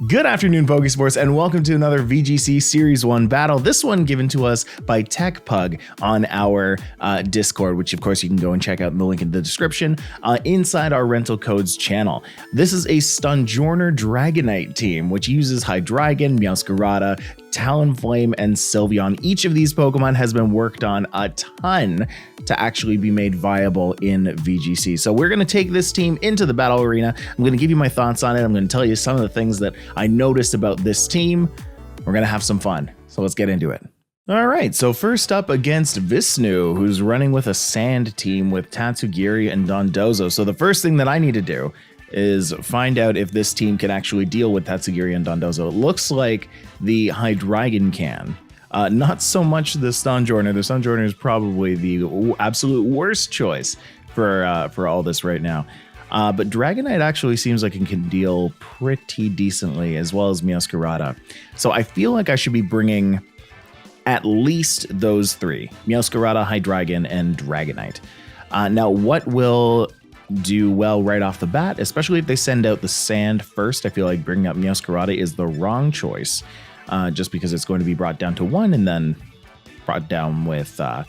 Good afternoon, Pokesports, and welcome to another VGC Series 1 battle. This one given to us by TechPug on our Discord, which of course you can go and check out in the link in the description inside our Rental Codes channel. This is a Stonjourner Dragonite team, which uses Hydreigon, Meowscarada, Talonflame, and Sylveon. Each of these Pokemon has been worked on a ton to actually be made viable in VGC. So we're going to take this team into the battle arena. I'm going to give you my thoughts on it. I'm going to tell you some of the things that I noticed about this team. We're going to have some fun. So let's get into it. All right, so first up against Visnu, who's running with a sand team with Tatsugiri and Dondozo. So the first thing that I need to do is find out if this team can actually deal with Tatsugiri and Dondozo. It looks like the Hydreigon can. Not so much the Stonjourner. The Stonjourner is probably the absolute worst choice for all this right now. But Dragonite actually seems like it can deal pretty decently, as well as Meowscarada. So I feel like I should be bringing at least those three: Meowscarada, Hydreigon, and Dragonite. Now, what will do well right off the bat, especially if they send out the sand first? I feel like bringing up Meowscarada is the wrong choice, just because it's going to be brought down to 1 and then brought down with the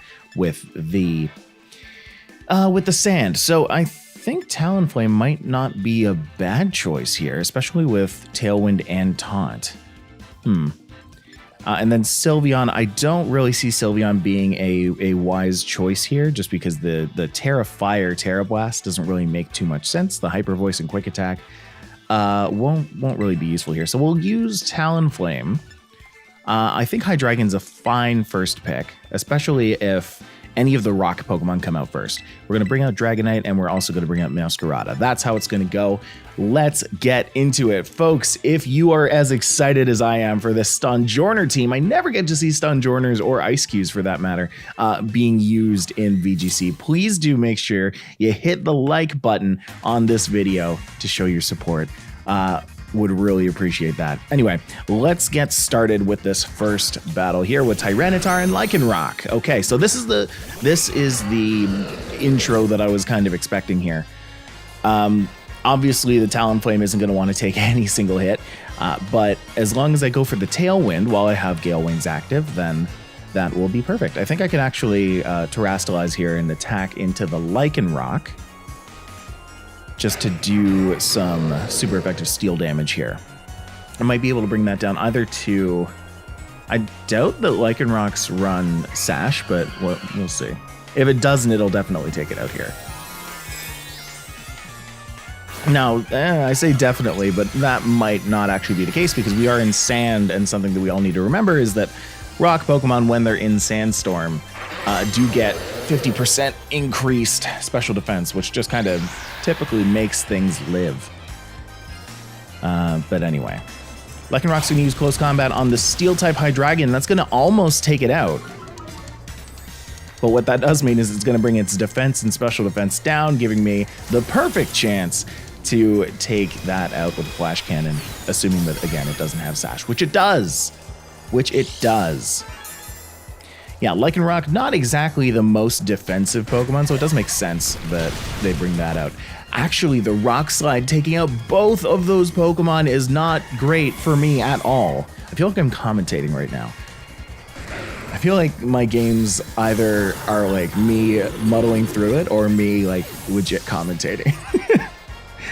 sand. So I think Talonflame might not be a bad choice here, especially with Tailwind and Taunt. And then Sylveon, I don't really see Sylveon being a wise choice here, just because the Tera Fire Tera Blast doesn't really make too much sense. The Hyper Voice and Quick Attack won't really be useful here. So we'll use Talonflame. I think Hydreigon's a fine first pick, especially if any of the rock Pokemon come out first. We're going to bring out Dragonite, and we're also going to bring out Meowscarada. That's how it's going to go. Let's get into it. Folks, if you are as excited as I am for this Stonjourner team, I never get to see Stonjourners or Ice Cues for that matter being used in VGC. Please do make sure you hit the like button on this video to show your support. Would really appreciate that. Anyway, let's get started with this first battle here with Tyranitar and Lycanroc. Okay, so this is the intro that I was kind of expecting here. Obviously, the Talonflame isn't going to want to take any single hit, but as long as I go for the Tailwind while I have Gale Wings active, then that will be perfect. I think I can actually Terrastalize here and attack into the Lycanroc, just to do some super effective steel damage here. I might be able to bring that down either to... I doubt that Lycanrocs run Sash, but we'll see. If it doesn't, it'll definitely take it out here. Now, I say definitely, but that might not actually be the case, because we are in Sand, and something that we all need to remember is that rock Pokemon, when they're in Sandstorm, do get 50% increased special defense, which just kind of typically makes things live. But anyway, Lycanroc's going to use Close Combat on the Steel-type Hydreigon. That's going to almost take it out. But what that does mean is it's going to bring its defense and special defense down, giving me the perfect chance to take that out with a Flash Cannon, assuming that, again, it doesn't have Sash, which it does. Yeah, Lycanroc, not exactly the most defensive Pokemon, so it does make sense that they bring that out. Actually, the Rock Slide taking out both of those Pokemon is not great for me at all. I feel like I'm commentating right now. I feel like my games either are like me muddling through it or me like legit commentating.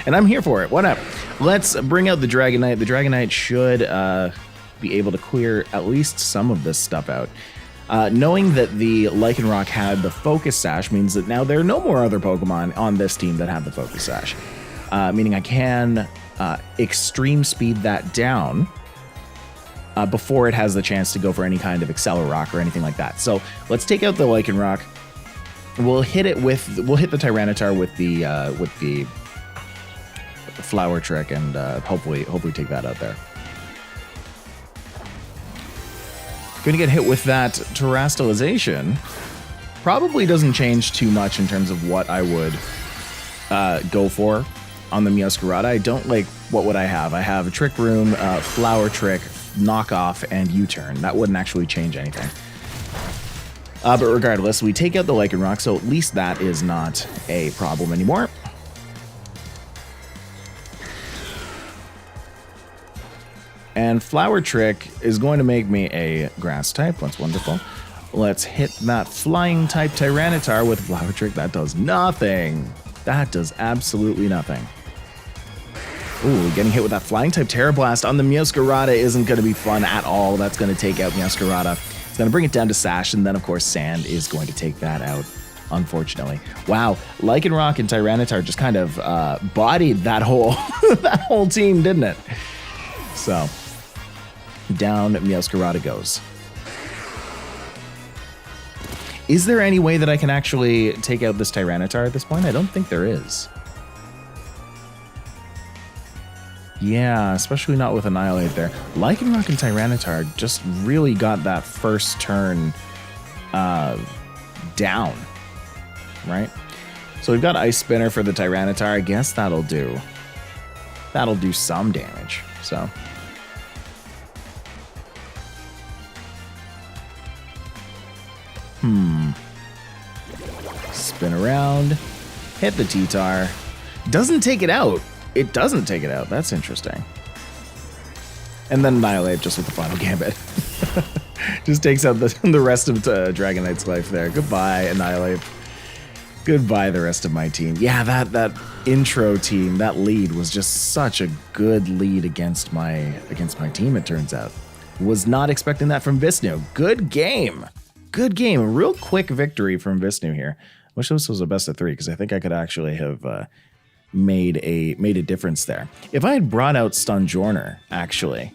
And I'm here for it. Whatever. Let's bring out the Dragonite. The Dragonite should be able to clear at least some of this stuff out. Knowing that the Lycanroc had the Focus Sash means that now there are no more other Pokemon on this team that have the Focus Sash. Meaning I can Extreme Speed that down before it has the chance to go for any kind of Accelerock or anything like that. So let's take out the Lycanroc. We'll hit the Tyranitar with the Flower Trick, and hopefully take that out there. Going to get hit with that Terrastalization. Probably doesn't change too much in terms of what I would go for on the Meowscarada. I don't like, what would I have? I have a Trick Room, Flower Trick, Knockoff, and U-Turn. That wouldn't actually change anything. But regardless, we take out the Lycanroc, so at least that is not a problem anymore. And Flower Trick is going to make me a grass type. That's wonderful. Let's hit that flying type Tyranitar with Flower Trick. That does nothing. That does absolutely nothing. Ooh, getting hit with that flying type Tera Blast on the Meowscarada isn't going to be fun at all. That's going to take out Meowscarada. It's going to bring it down to Sash, and then, of course, Sand is going to take that out, unfortunately. Wow, Lycanroc and Tyranitar just kind of bodied that whole, that whole team, didn't it? So, down Meowscarada goes. Is there any way that I can actually take out this Tyranitar at this point? I don't think there is. Yeah, especially not with Annihilate there. Lycanroc and Tyranitar just really got that first turn down, right? So we've got Ice Spinner for the Tyranitar. I guess that'll do some damage. So spin around, hit the T-Tar. Doesn't take it out. It doesn't take it out. That's interesting. And then Annihilate just with the final gambit. Just takes out the rest of Dragonite's life there. Goodbye, Annihilate. Goodbye, the rest of my team. Yeah, that intro team, that lead was just such a good lead against my team, it turns out. Was not expecting that from Visnu. Good game. Good game. A real quick victory from Visnu here. Wish this was a best of 3 because I think I could actually have made a difference there. If I had brought out Stonjourner, actually,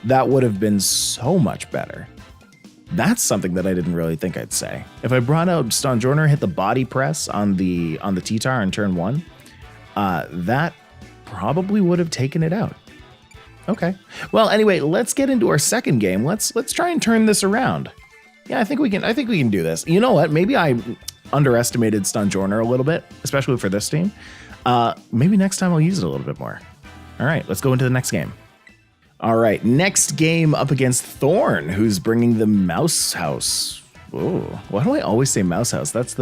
that would have been so much better. That's something that I didn't really think I'd say. If I brought out Stonjourner, hit the body press on the T-Tar on turn 1, that probably would have taken it out. Okay. Well, anyway, let's get into our second game. Let's try and turn this around. Yeah, I think we can do this. You know what? Maybe I underestimated Stonjourner a little bit, especially for this team. Maybe next time I'll use it a little bit more. All right, let's go into the next game. All right, next game up against Thorn, who's bringing the Mouse House. Oh, why do I always say Mouse House? That's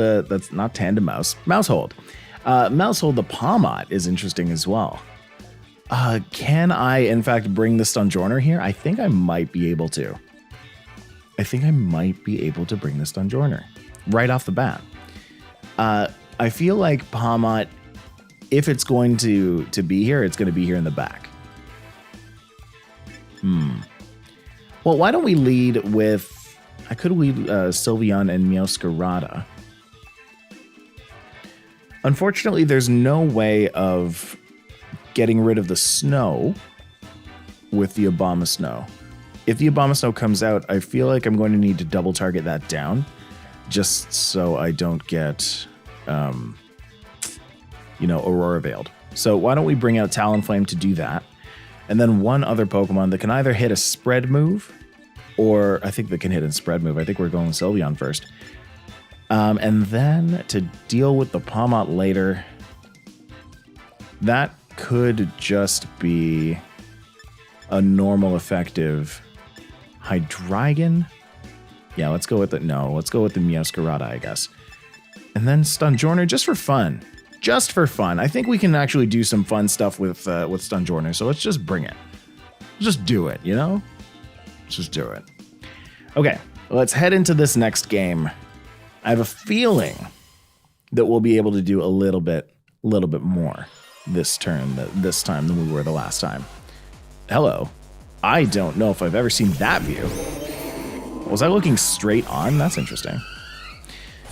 not Tandem Mouse. Mousehold. Mousehold, the Palmot is interesting as well. Can I, in fact, bring the Stonjourner here? I think I might be able to. I think I might be able to bring the Stonjourner right off the bat. I feel like Palmot, if it's going to be here, it's going to be here in the back. Well, why don't we lead with... I could lead Sylveon and Meowscarada. Unfortunately, there's no way of getting rid of the snow with the Abomasnow. If the Abomasnow comes out, I feel like I'm going to need to double target that down just so I don't get, Aurora Veiled. So why don't we bring out Talonflame to do that? And then one other Pokemon that can either hit a spread move, or I think they can hit a spread move. I think we're going Sylveon first. And then to deal with the Palmot later, that could just be a normal effective Hydreigon. Yeah, let's go with the Meowscarada, I guess. And then Stonjourner just for fun. Just for fun. I think we can actually do some fun stuff with Stonjourner, so let's just bring it. Just do it, you know? Let's just do it. Okay, let's head into this next game. I have a feeling that we'll be able to do a little bit more this time than we were the last time. Hello. I don't know if I've ever seen that view. Was I looking straight on? That's interesting.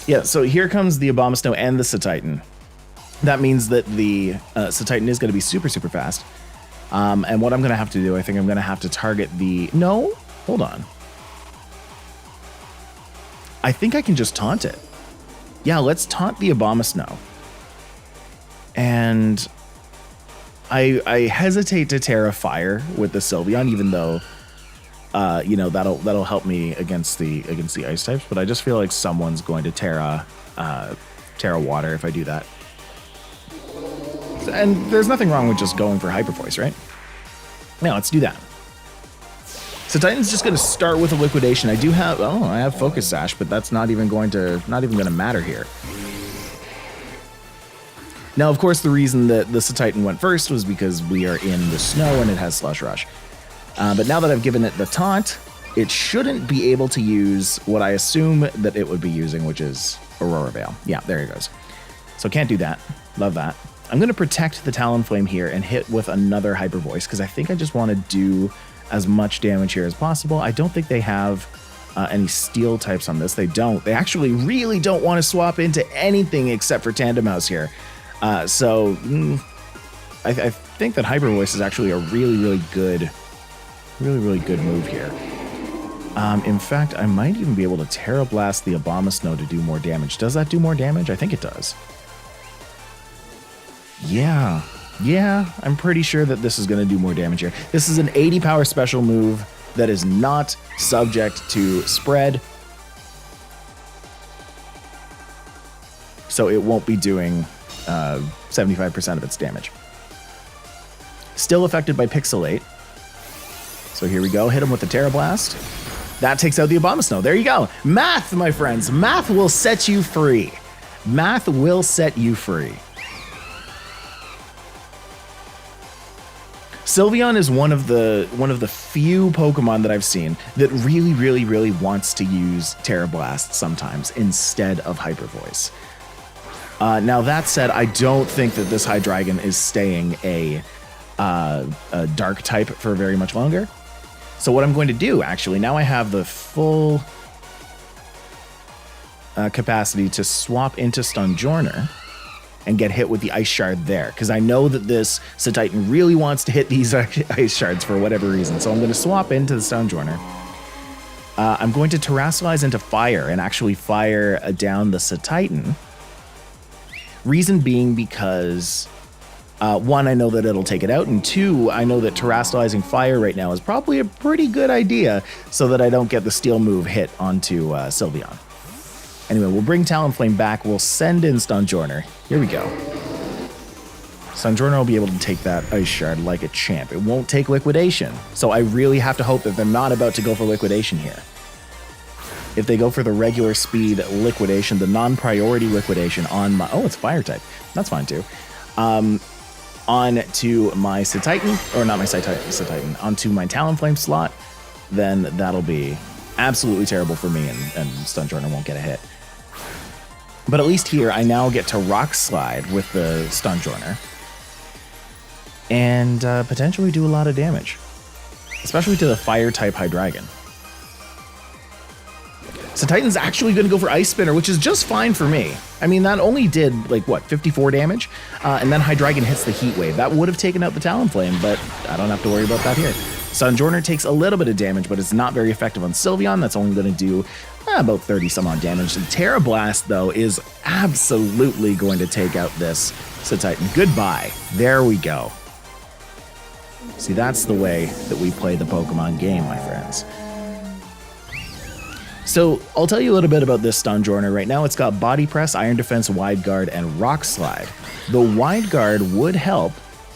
Yeah, so here comes the Abomasnow and the Cetitan. That means that the Cetitan is going to be super, super fast. And what I'm going to have to do, I think I'm going to have to target the... No, hold on. I think I can just taunt it. Yeah, let's taunt the Abomasnow. And I hesitate to Tera Fire with the Sylveon, even though, that'll help me against the ice types. But I just feel like someone's going to Tera Water if I do that. And there's nothing wrong with just going for Hyper Voice, right? Now let's do that. So Titan's just going to start with a Liquidation. I have Focus Sash, but that's not even going to matter here. Now, of course, the reason that the Titan went first was because we are in the snow and it has Slush Rush. But now that I've given it the taunt, it shouldn't be able to use what I assume that it would be using, which is Aurora Veil. Yeah, there it goes. So can't do that. Love that. I'm going to protect the Talonflame here and hit with another Hyper Voice because I think I just want to do as much damage here as possible. I don't think they have any steel types on this. They don't. They actually really don't want to swap into anything except for Tandemaus here. I think that Hyper Voice is actually a really good move here. In fact, I might even be able to Tera Blast the Abomasnow to do more damage. Does that do more damage? I think it does. Yeah, I'm pretty sure that this is going to do more damage here. This is an 80 power special move that is not subject to spread. So it won't be doing 75% of its damage. Still affected by Pixelate. So here we go. Hit him with the Tera Blast. That takes out the Abomasnow. There you go. Math, my friends. Math will set you free. Math will set you free. Sylveon is one of the few Pokemon that I've seen that really wants to use Tera Blast sometimes instead of Hyper Voice. Now that said, I don't think that this Hydreigon is staying a Dark type for very much longer. So what I'm going to do, actually, now I have the full capacity to swap into Stonjourner and get hit with the Ice Shard there, because I know that this Cetitan really wants to hit these Ice Shards for whatever reason. So I'm going to swap into the Stonjourner. I'm going to Terrasilize into Fire and actually fire down the Cetitan. Reason being because, one, I know that it'll take it out, and two, I know that Terrasilizing Fire right now is probably a pretty good idea so that I don't get the Steel move hit onto Sylveon. Anyway, we'll bring Talonflame back. We'll send in Stonjourner. Here we go. Stonjourner will be able to take that Ice Shard like a champ. It won't take Liquidation, so I really have to hope that they're not about to go for Liquidation here. If they go for the regular speed Liquidation, the non-priority Liquidation on my... Oh, it's Fire type. That's fine too. On to my Cetitan, or not my Cetitan, onto my Talonflame slot, then that'll be absolutely terrible for me, and Stonjourner won't get a hit. But at least here, I now get to Rock Slide with the Stonjourner and potentially do a lot of damage, especially to the Fire-type Hydreigon. So Titan's actually going to go for Ice Spinner, which is just fine for me. I mean, that only did, like, what, 54 damage? And then Hydreigon hits the Heat Wave. That would have taken out the Talonflame, but I don't have to worry about that here. Stonjourner takes a little bit of damage, but it's not very effective on Sylveon. That's only going to do about 30 some odd damage. The Tera Blast, though, is absolutely going to take out this Cetitan. Goodbye. There we go. See, that's the way that we play the Pokemon game, my friends. So I'll tell you a little bit about this Stonjourner right now. It's got Body Press, Iron Defense, Wide Guard, and Rock Slide. The Wide Guard would help.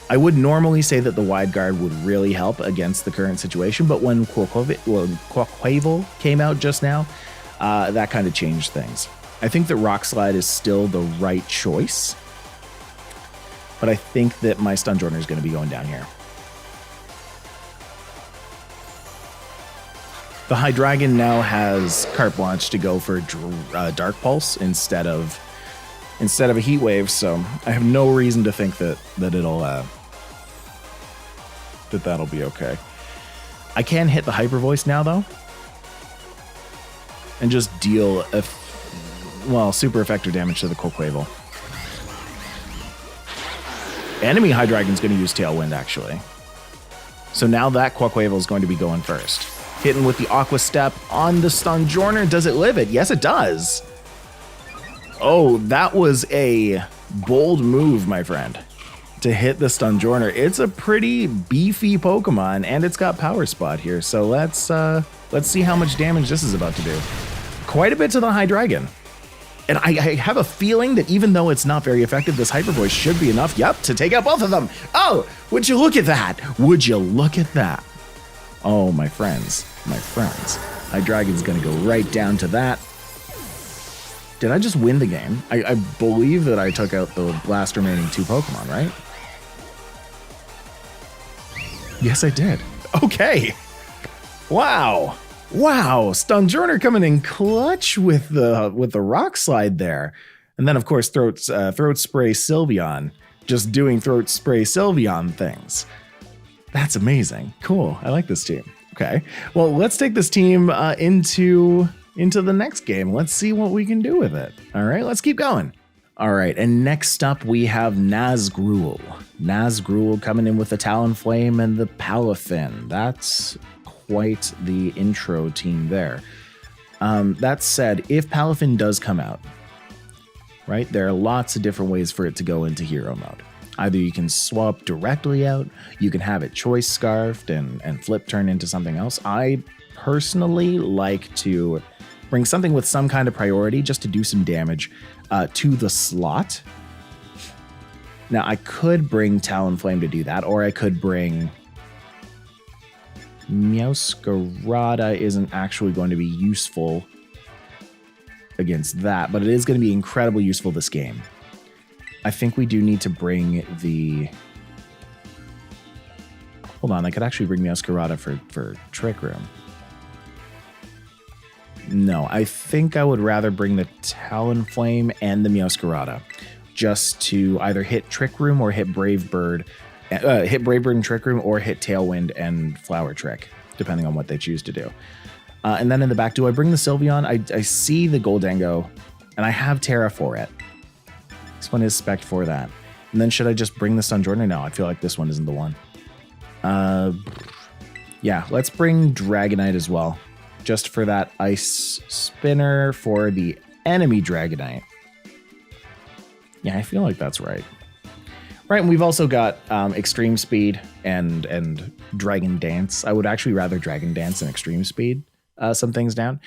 I would normally say that the Wide Guard would really help against the current situation, but when Quaquaval came out just now, that kind of changed things. I think that Rock Slide is still the right choice, but I think that my Stonjourner is going to be going down here. The Hydreigon now has carte blanche to go for Dark Pulse instead of a Heat Wave, so I have no reason to think that that'll be okay. I can hit the Hyper Voice now, though, and just deal super effective damage to the Quaquaval. Enemy Hydreigon's going to use Tailwind, actually. So now that Quaquaval is going to be going first. Hitting with the Aqua Step on the Stonjourner. Does it live it? Yes, it does. Oh, that was a bold move, my friend, to hit the Stonjourner. It's a pretty beefy Pokemon, and it's got Power Spot here. So let's see how much damage this is about to do. Quite a bit to the Hydreigon. And I have a feeling that even though it's not very effective, this Hyper Voice should be enough, to take out both of them. Oh, would you look at that? Would you look at that? Oh, my friends. Hydreigon's going to go right down to that. Did I just win the game? I believe that I took out the last remaining two Pokemon, right? Yes, I did. Okay. Wow. Wow. Stonjourner coming in clutch with the rock slide there. And then, of course, Throat Spray Sylveon. Just doing Throat Spray Sylveon things. That's amazing. Cool. I like this team. Okay. Well, let's take this team into the next game. Let's see what we can do with it. All right. Let's keep going. All right, and next up we have Nazgul. Nazgul coming in with the Talonflame and the Palafin. That's quite the intro team there. That said, if Palafin does come out, right, there are lots of different ways for it to go into hero mode. Either you can swap directly out, you can have it choice scarfed and flip turn into something else. I personally like to bring something with some kind of priority just to do some damage to the slot. Now, I could bring Talonflame to do that, or I could bring... Meowscarada isn't actually going to be useful against that, but it is going to be incredibly useful this game. I think we do need to bring the... Hold on, I could actually bring Meowscarada for Trick Room. No, I think I would rather bring the Talonflame and the Meowscarada just to either hit Trick Room or hit Brave Bird and Trick Room, or hit Tailwind and Flower Trick, depending on what they choose to do. And then in the back, do I bring the Sylveon? I see the Goldango, and I have Tera for it. This one is spec'd for that. And then should I just bring the Stonjourner? No, I feel like this one isn't the one. Yeah, let's bring Dragonite as well. Just for that Ice Spinner for the enemy Dragonite. Yeah, I feel like that's right. Right, and we've also got Extreme Speed and Dragon Dance. I would actually rather Dragon Dance and Extreme Speed some things down.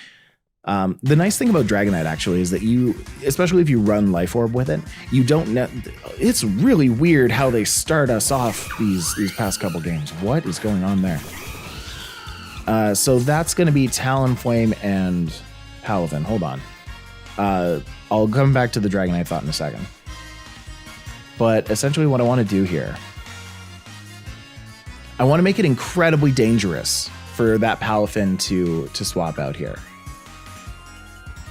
The nice thing about Dragonite actually is that you, especially if you run Life Orb with it, you don't know. It's really weird how they start us off these past couple games. What is going on there? So that's going to be Talonflame and Palafin. Hold on. I'll come back to the Dragonite thought in a second. But essentially what I want to do here, I want to make it incredibly dangerous for that Palafin to swap out here.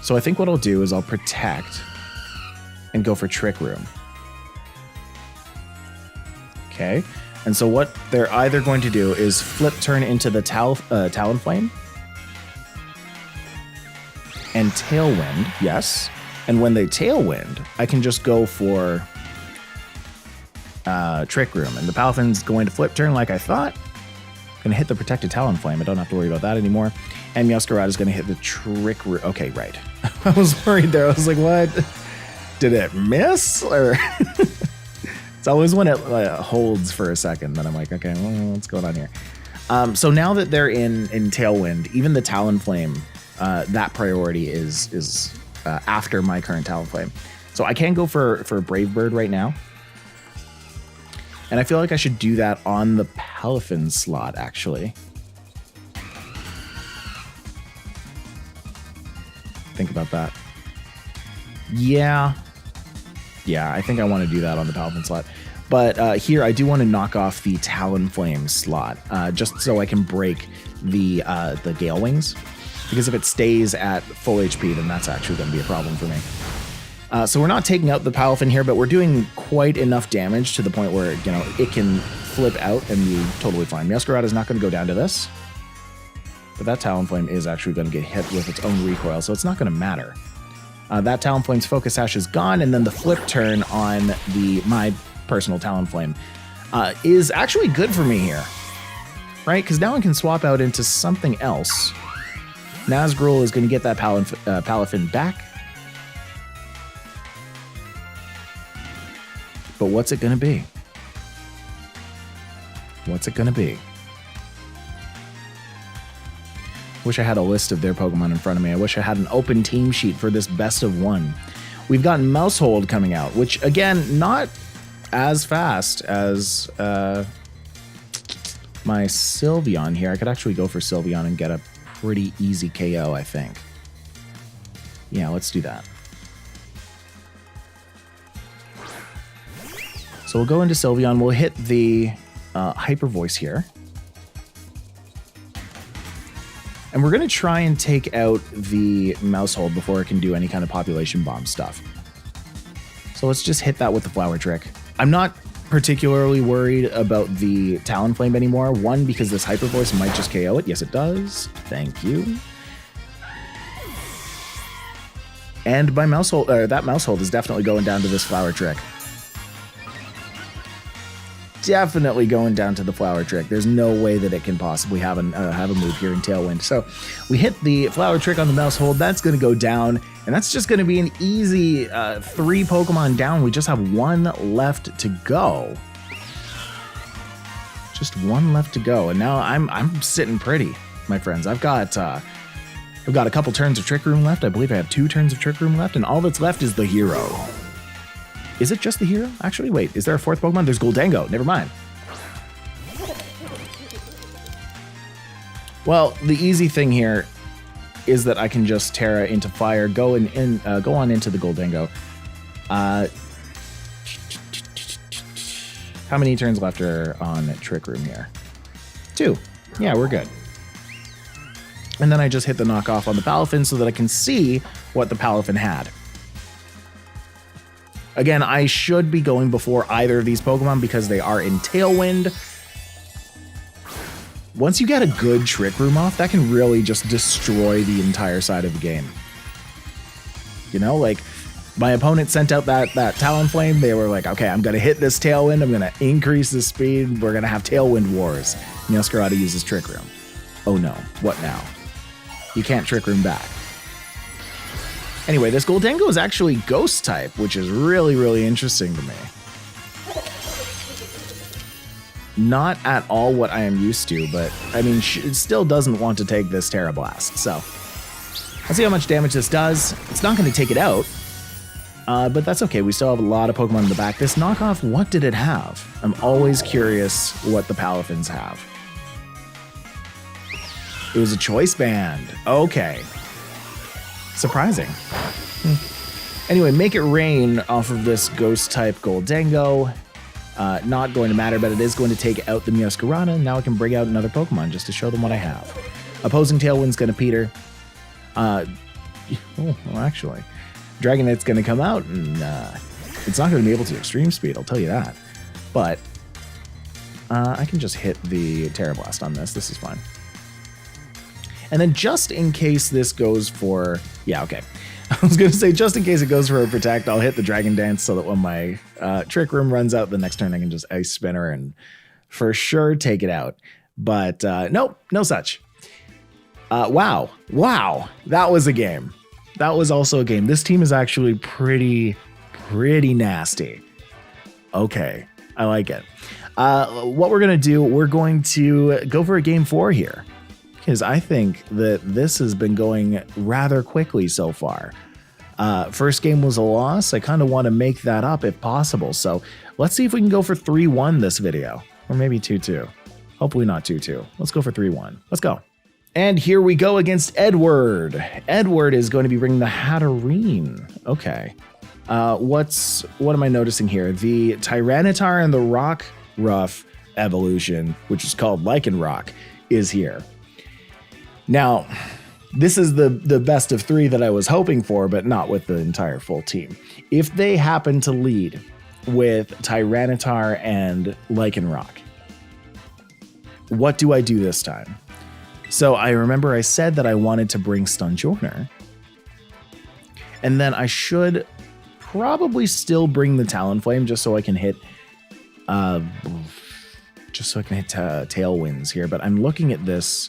So I think what I'll do is I'll protect and go for Trick Room. Okay. And so what they're either going to do is flip turn into the Talonflame and Tailwind, yes. And when they Tailwind, I can just go for Trick Room. And the Palafin's going to flip turn like I thought. Going to hit the protected Talonflame. I don't have to worry about that anymore. And Meowscarada is going to hit the Trick Room. Okay, right. I was worried there. I was like, what? Did it miss? Or... It's always when it holds for a second, then I'm like, okay, well, what's going on here? So now that they're in Tailwind, even the Talonflame, that priority is after my current Talonflame. So I can go for Brave Bird right now. And I feel like I should do that on the Palafin slot, actually. Think about that. Yeah, I think I want to do that on the Palafin slot. But here, I do want to knock off the Talonflame slot, just so I can break the Gale Wings. Because if it stays at full HP, then that's actually going to be a problem for me. So we're not taking out the Palafin here, but we're doing quite enough damage to the point where, you know, it can flip out and be totally fine. Meowscarada is not going to go down to this. But that Talonflame is actually going to get hit with its own recoil, so it's not going to matter. That Talonflame's Focus Sash is gone, and then the flip turn on my personal Talonflame is actually good for me here, right? Because now I can swap out into something else. Nazgul is going to get that Palafin back. But what's it going to be? What's it going to be? Wish I had a list of their Pokemon in front of me. I wish I had an open team sheet for this best of one. We've got Mousehold coming out, which, again, not as fast as my Sylveon here. I could actually go for Sylveon and get a pretty easy KO, I think. Yeah, let's do that. So we'll go into Sylveon. We'll hit the Hyper Voice here. And we're going to try and take out the mouse hold before it can do any kind of population bomb stuff. So let's just hit that with the flower trick. I'm not particularly worried about the Talonflame anymore. One, because this Hyper Voice might just KO it. Yes, it does. Thank you. And my mouse hold, that mouse hold is definitely going down to this flower trick. Definitely going down to the flower trick. There's no way that it can possibly have a move here in Tailwind. So we hit the flower trick on the mouse hold. That's going to go down, and that's just going to be an easy 3 Pokemon down. We just have 1 left to go. Just 1 left to go, and now I'm sitting pretty, my friends. I've got a couple turns of Trick Room left. I believe I have 2 turns of Trick Room left, and all that's left is the hero. Is it just the hero? Actually, wait, is there a 4th Pokemon? There's Goldango. Never mind. Well, the easy thing here is that I can just Tera into fire, go on into the Goldango. How many turns left are on Trick Room here? 2. Yeah, we're good. And then I just hit the knockoff on the Palafin so that I can see what the Palafin had. Again, I should be going before either of these Pokemon because they are in Tailwind. Once you get a good Trick Room off, that can really just destroy the entire side of the game. You know, like, my opponent sent out that Talonflame. They were like, okay, I'm going to hit this Tailwind. I'm going to increase the speed. We're going to have Tailwind Wars. Meowscarada uses Trick Room. Oh no, what now? You can't Trick Room back. Anyway, this Goldango is actually Ghost type, which is really, really interesting to me. Not at all what I am used to, but I mean, it still doesn't want to take this Tera Blast. So let's see how much damage this does. It's not going to take it out, but that's okay. We still have a lot of Pokemon in the back. This knockoff, what did it have? I'm always curious what the Palafins have. It was a Choice Band. Okay. Surprising. Anyway, Make It Rain off of this Ghost-type Goldango. Not going to matter, but it is going to take out the Meowscarada. Now I can bring out another Pokemon just to show them what I have. Opposing Tailwind's going to peter. Well, actually, Dragonite's going to come out, and it's not going to be able to Extreme Speed, I'll tell you that. But I can just hit the Tera Blast on this. This is fine. And then just in case this goes for... Yeah, okay. I was going to say, just in case it goes for a Protect, I'll hit the Dragon Dance so that when my Trick Room runs out, the next turn I can just Ice Spinner and for sure take it out. But nope, no such. Wow. That was a game. That was also a game. This team is actually pretty nasty. Okay, I like it. What we're going to do, we're going to go for a game 4 here. Because I think that this has been going rather quickly so far. First game was a loss. I kind of want to make that up if possible. So let's see if we can go for 3-1 this video. Or maybe 2-2. Hopefully not 2-2. Let's go for 3-1. Let's go. And here we go against Edward. Edward is going to be bringing the Hatterene. Okay. What am I noticing here? The Tyranitar and the Rockruff evolution, which is called Lycanroc, is here. Now, this is the best of 3 that I was hoping for, but not with the entire full team. If they happen to lead with Tyranitar and Lycanroc, what do I do this time? So I remember I said that I wanted to bring Stonjourner, and then I should probably still bring the Talonflame just so I can hit Tailwinds here. But I'm looking at this.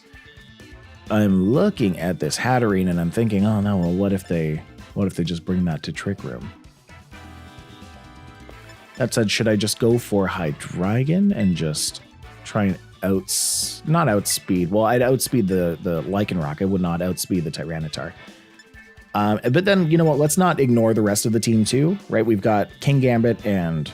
I'm looking at this Hatterene and I'm thinking, oh no, well, what if they just bring that to Trick Room? That said, should I just go for Hydreigon and just try and not outspeed? Well, I'd outspeed the Lycanroc. I would not outspeed the Tyranitar. But then, you know what? Let's not ignore the rest of the team too, right? We've got Kingambit and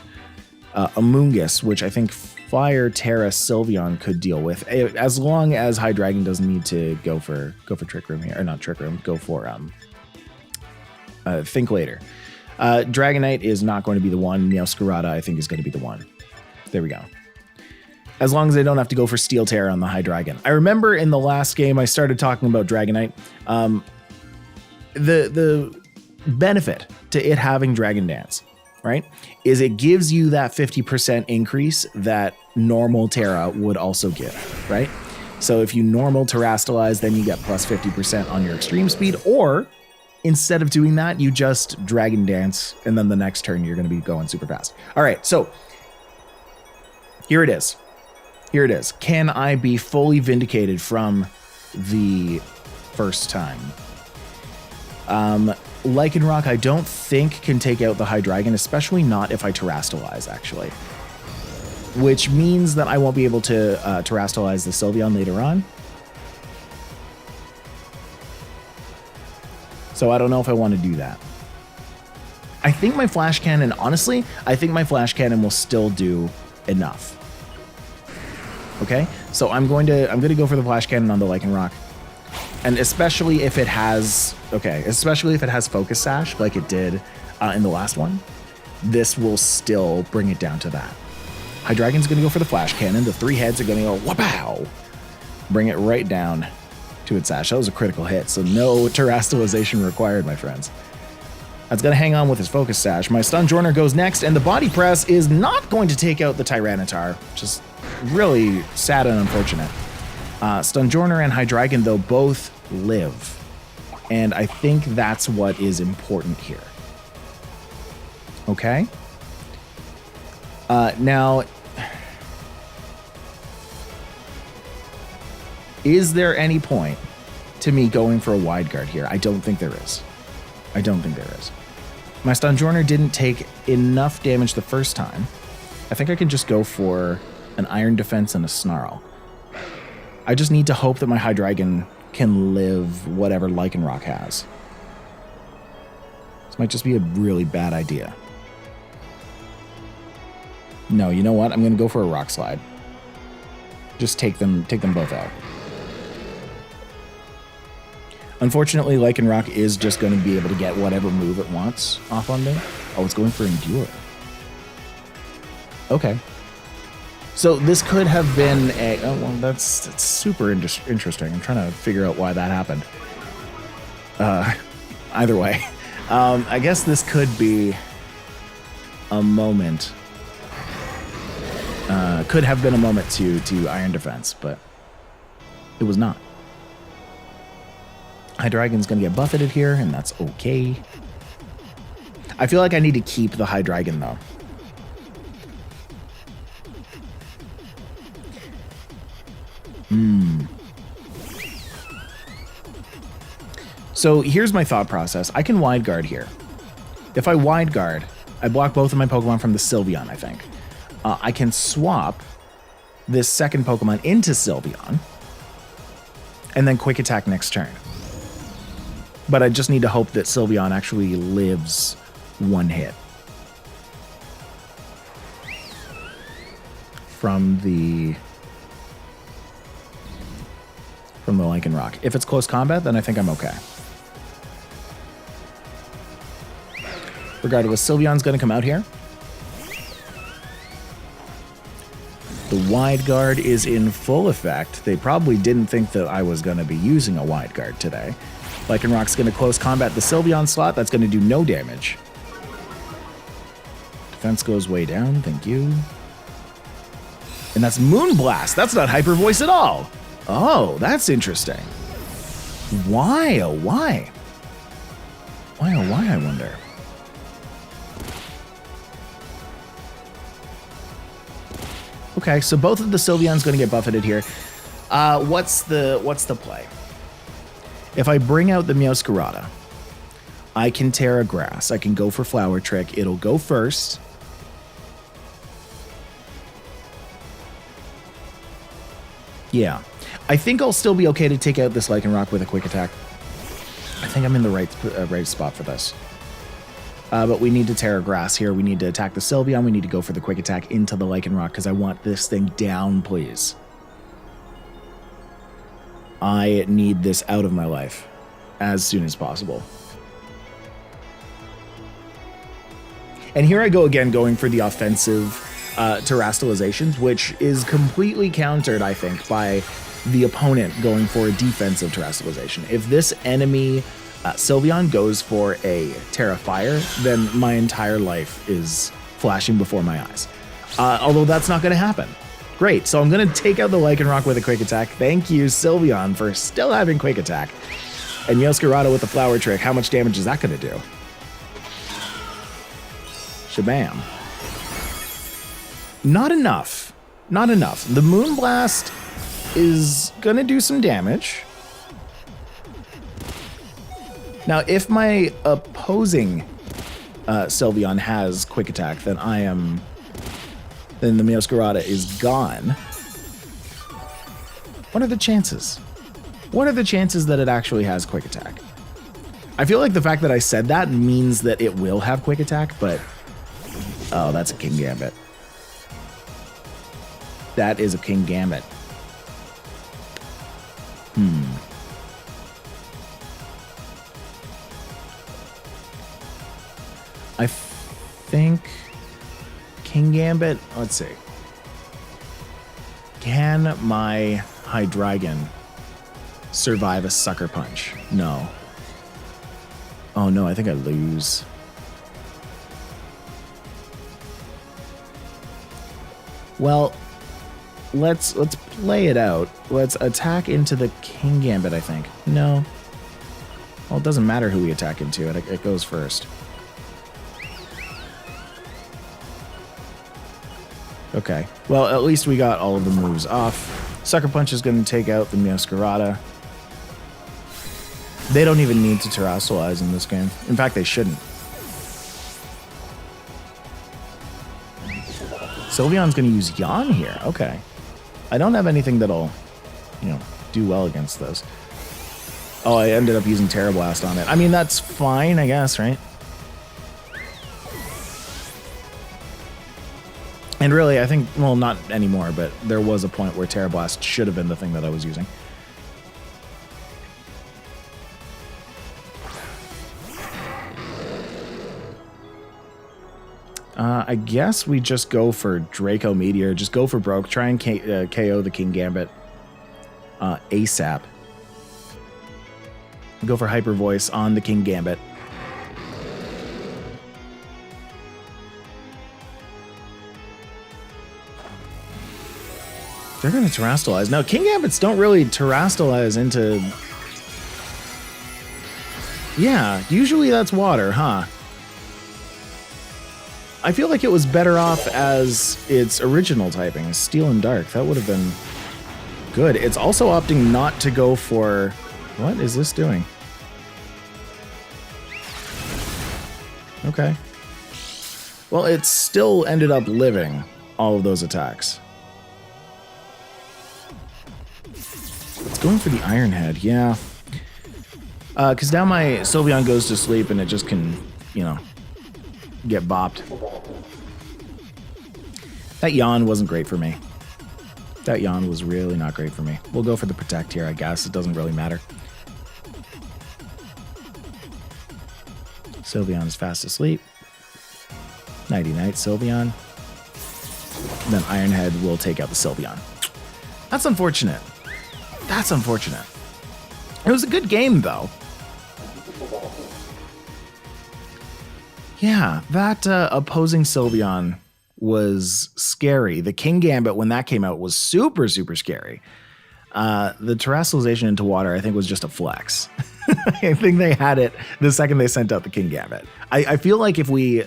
Amoonguss, which I think Fire Tera Sylveon could deal with, as long as Hydreigon doesn't need to go for Trick Room here, or not Trick Room, go for Think Later. Dragonite is not going to be the one. Meowscarada, I think, is going to be the one. There we go. as long as I don't have to go for Steel Tera on the Hydreigon. I remember in the last game I started talking about Dragonite. The benefit to it having Dragon Dance, right, is it gives you that 50% increase that normal Tera would also give, right? So if you normal Terrastalize, then you get plus 50% on your extreme speed, or instead of doing that, you just Dragon Dance, and then the next turn you're going to be going super fast. All right, so here it is. Here it is. Can I be fully vindicated from the first time? Lycanroc, I don't think can take out the Hydreigon, especially not if I Terrastalize, actually. Which means that I won't be able to Terrastalize the Sylveon later on. So I don't know if I want to do that. I think my Flash Cannon, honestly, I think my Flash Cannon will still do enough. Okay, so I'm going to go for the Flash Cannon on the Lycanroc. And especially if it has, Focus Sash like it did in the last one, this will still bring it down to that. Hydreigon's going to go for the Flash Cannon. The 3 heads are going to go wha-pow. Bring it right down to its Sash. That was a critical hit, so no Terrastalization required, my friends. That's going to hang on with his Focus Sash. My Stonjourner goes next, and the Body Press is not going to take out the Tyranitar, which is really sad and unfortunate. Stonjourner and Hydreigon, though, both live. And I think that's what is important here. Okay? Now, is there any point to me going for a Wide Guard here? I don't think there is. I don't think there is. My Stonjourner didn't take enough damage the first time. I think I can just go for an Iron Defense and a Snarl. I just need to hope that my Hydreigon can live whatever Lycanroc has. This might just be a really bad idea. No, you know what? I'm going to go for a Rock Slide. Just take them both out. Unfortunately, Lycanroc is just going to be able to get whatever move it wants off on me. Oh, it's going for Endure. Okay. So this could have been a... Oh, well, that's super interesting. I'm trying to figure out why that happened. Either way. I guess this could be a moment. Could have been a moment to Iron Defense, but it was not. Hydreigon's going to get buffeted here, and that's okay. I feel like I need to keep the Hydreigon, though. So here's my thought process. I can Wide Guard here. If I Wide Guard, I block both of my Pokemon from the Sylveon, I think. I can swap this second Pokemon into Sylveon and then Quick Attack next turn. But I just need to hope that Sylveon actually lives one hit from the Lycanroc. If it's close combat, then I think I'm okay. Regardless, Sylveon's going to come out here. The Wide Guard is in full effect. They probably didn't think that I was going to be using a Wide Guard today. Lycanroc's going to close combat the Sylveon slot. That's going to do no damage. Defense goes way down. Thank you. And that's Moonblast. That's not Hyper Voice at all. Oh, that's interesting. Why, oh, why? Why, oh, why, I wonder. Okay, so both of the Sylveon's going to get buffeted here. What's the play? If I bring out the Meowscarada, I can Tera Grass. I can go for Flower Trick. It'll go first. Yeah. I think I'll still be okay to take out this Lycanroc with a Quick Attack. I think I'm in the right spot for this. But we need to Tera Grass here. We need to attack the Sylveon. We need to go for the Quick Attack into the Lycanroc because I want this thing down, please. I need this out of my life as soon as possible. And here I go again, going for the offensive terrastalizations, which is completely countered, I think, by the opponent going for a defensive terrastalization. If this enemy Sylveon goes for a Tera Fire, then my entire life is flashing before my eyes. Although that's not going to happen. Great, so I'm going to take out the Lycanroc with a Quick Attack. Thank you, Sylveon, for still having Quick Attack. And Yoscarada with the Flower Trick. How much damage is that going to do? Shabam. Not enough. Not enough. The Moonblast is going to do some damage. Now, if my opposing Sylveon has Quick Attack, then then the Meowscarada is gone. What are the chances? What are the chances that it actually has Quick Attack? I feel like the fact that I said that means that it will have Quick Attack, but... Oh, that's a King Gambit. That is a King Gambit. I think King Gambit, let's see. Can my Hydreigon survive a Sucker Punch? No. Oh no, I think I lose. Well, let's play it out. Let's attack into the King Gambit, I think. No. Well, it doesn't matter who we attack into. It goes first. Okay. Well, at least we got all of the moves off. Sucker Punch is going to take out the Meowscarada. They don't even need to Terrastalize in this game. In fact, they shouldn't. Sylveon's going to use Yawn here. Okay. I don't have anything that'll, do well against those. Oh, I ended up using Terra Blast on it. I mean, that's fine, I guess, right? And really, I think, well, not anymore, but there was a point where Terra Blast should have been the thing that I was using. I guess we just go for Draco Meteor. Just go for broke. Try and KO the King Gambit ASAP. Go for Hyper Voice on the King Gambit. They're going to Terrastalize. Now, King Gambits don't really Terrastalize into... Yeah, usually that's water, huh? I feel like it was better off as its original typing, Steel and Dark. That would have been good. It's also opting not to go for... What is this doing? Okay. Well, it still ended up living all of those attacks. It's going for the Iron Head, yeah. Because now my Sylveon goes to sleep and it just can, get bopped. That Yawn wasn't great for me. That Yawn was really not great for me. We'll go for the Protect here, I guess. It doesn't really matter. Sylveon is fast asleep. Nighty-night, Sylveon. Then Ironhead will take out the Sylveon. That's unfortunate. That's unfortunate. It was a good game, though. Yeah, that opposing Sylveon was scary. The King Gambit, when that came out, was super, super scary. The Terrastalization into water, I think, was just a flex. I think they had it the second they sent out the King Gambit. I feel like if we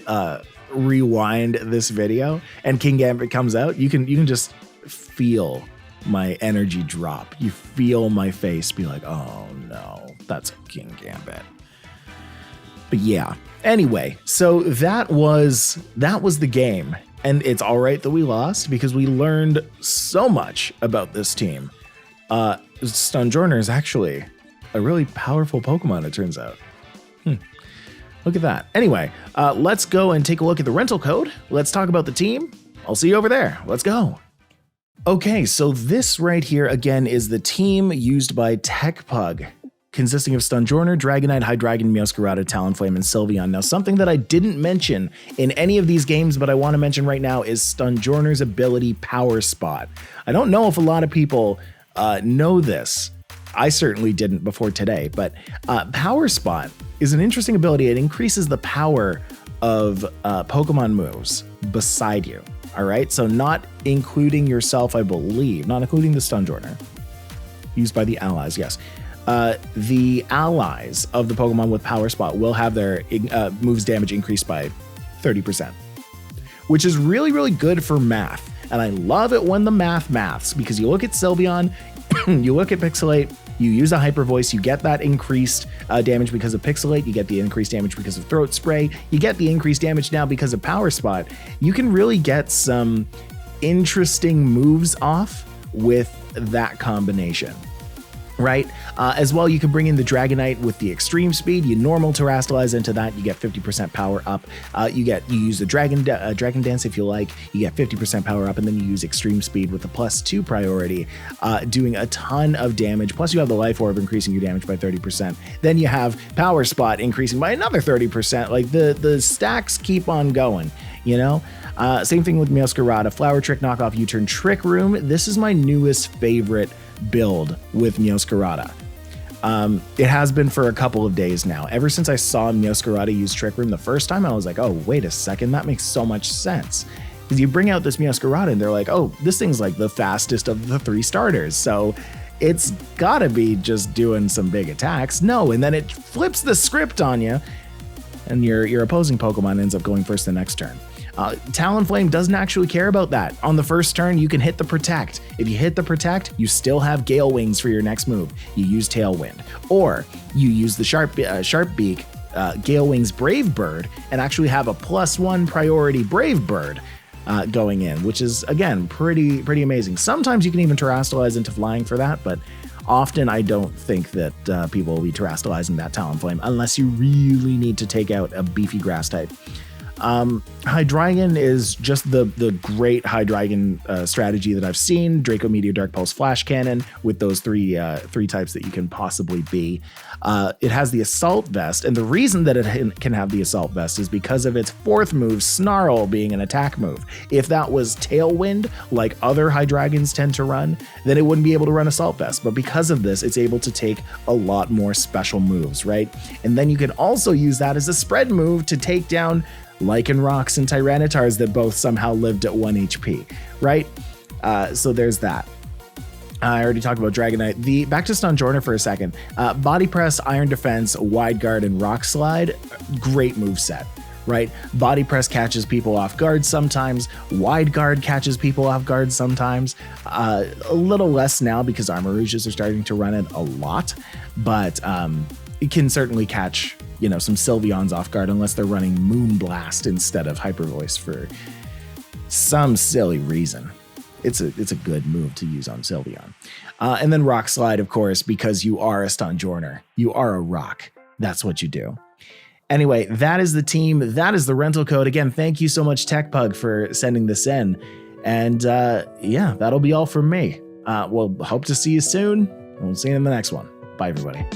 rewind this video and King Gambit comes out, you can just feel my energy drop. You feel my face be like, oh no, that's a King Gambit. But yeah. Anyway, so that was the game. And it's all right that we lost because we learned so much about this team. Stonjourner is actually a really powerful Pokemon, it turns out. Look at that. Anyway, let's go and take a look at the rental code. Let's talk about the team. I'll see you over there. Let's go. Okay, so this right here, again, is the team used by TechPug. consisting of Stonjourner, Dragonite, Hydreigon, Meowscarada, Talonflame, and Sylveon. Now, something that I didn't mention in any of these games, but I want to mention right now, is Stonjourner's ability Power Spot. I don't know if a lot of people know this. I certainly didn't before today, but Power Spot is an interesting ability. It increases the power of Pokemon moves beside you. All right, so not including yourself, I believe, not including the Stonjourner, used by the allies, yes. The allies of the Pokemon with Power Spot will have their moves damage increased by 30%, which is really, really good for math. And I love it when the maths, because you look at Sylveon, you look at Pixelate, you use a Hyper Voice, you get that increased damage because of Pixelate, you get the increased damage because of Throat Spray, you get the increased damage now because of Power Spot. You can really get some interesting moves off with that combination, right? As well, you can bring in the Dragonite with the extreme speed. You normal Terrastalize into that, you get 50% power up. You use the Dragon Dance if you like, you get 50% power up, and then you use extreme speed with the +2 priority, doing a ton of damage. Plus you have the Life Orb increasing your damage by 30%. Then you have Power Spot increasing by another 30%. Like the stacks keep on going, you know? Same thing with Meowscarada, Flower Trick, Knockoff, U-Turn, Trick Room. This is my newest favorite build with Meowscarada. It has been for a couple of days now. Ever since I saw Meowscarada use Trick Room the first time, I was like, oh, wait a second, that makes so much sense. Because you bring out this Meowscarada and they're like, oh, this thing's like the fastest of the 3 starters, so it's gotta be just doing some big attacks. No, and then it flips the script on you, and your opposing Pokemon ends up going first the next turn. Talonflame doesn't actually care about that. On the first turn, you can hit the Protect. If you hit the Protect, you still have Gale Wings for your next move. You use Tailwind. Or you use the Sharp Beak, Gale Wings Brave Bird, and actually have a +1 priority Brave Bird going in, which is, again, pretty amazing. Sometimes you can even Terrastalize into flying for that, but often I don't think that people will be Terrastalizing that Talonflame unless you really need to take out a beefy grass type. Hydreigon is just the great Hydreigon strategy that I've seen. Draco Meteor, Dark Pulse, Flash Cannon with those three types that you can possibly be. It has the Assault Vest, and the reason that it can have the Assault Vest is because of its 4th move, Snarl, being an attack move. If that was Tailwind, like other Hydreigons tend to run, then it wouldn't be able to run Assault Vest. But because of this, it's able to take a lot more special moves, right? And then you can also use that as a spread move to take down Lycanrocs and Tyrannitars that both somehow lived at 1 HP, right? So there's that. I already talked about Dragonite. Back to Stonjourner for a second. Body Press, Iron Defense, Wide Guard, and Rock Slide, great moveset, right? Body Press catches people off guard sometimes. Wide Guard catches people off guard sometimes. A little less now because Armourouges are starting to run it a lot, but it can certainly catch, you know, some Sylveons off guard unless they're running Moonblast instead of Hyper Voice for some silly reason. It's a good move to use on Sylveon. And then Rock Slide, of course, because you are a Stonjourner. You are a rock. That's what you do. Anyway, that is the team. That is the rental code. Again, thank you so much, TechPug, for sending this in. And yeah, that'll be all from me. We'll hope to see you soon. We'll see you in the next one. Bye, everybody.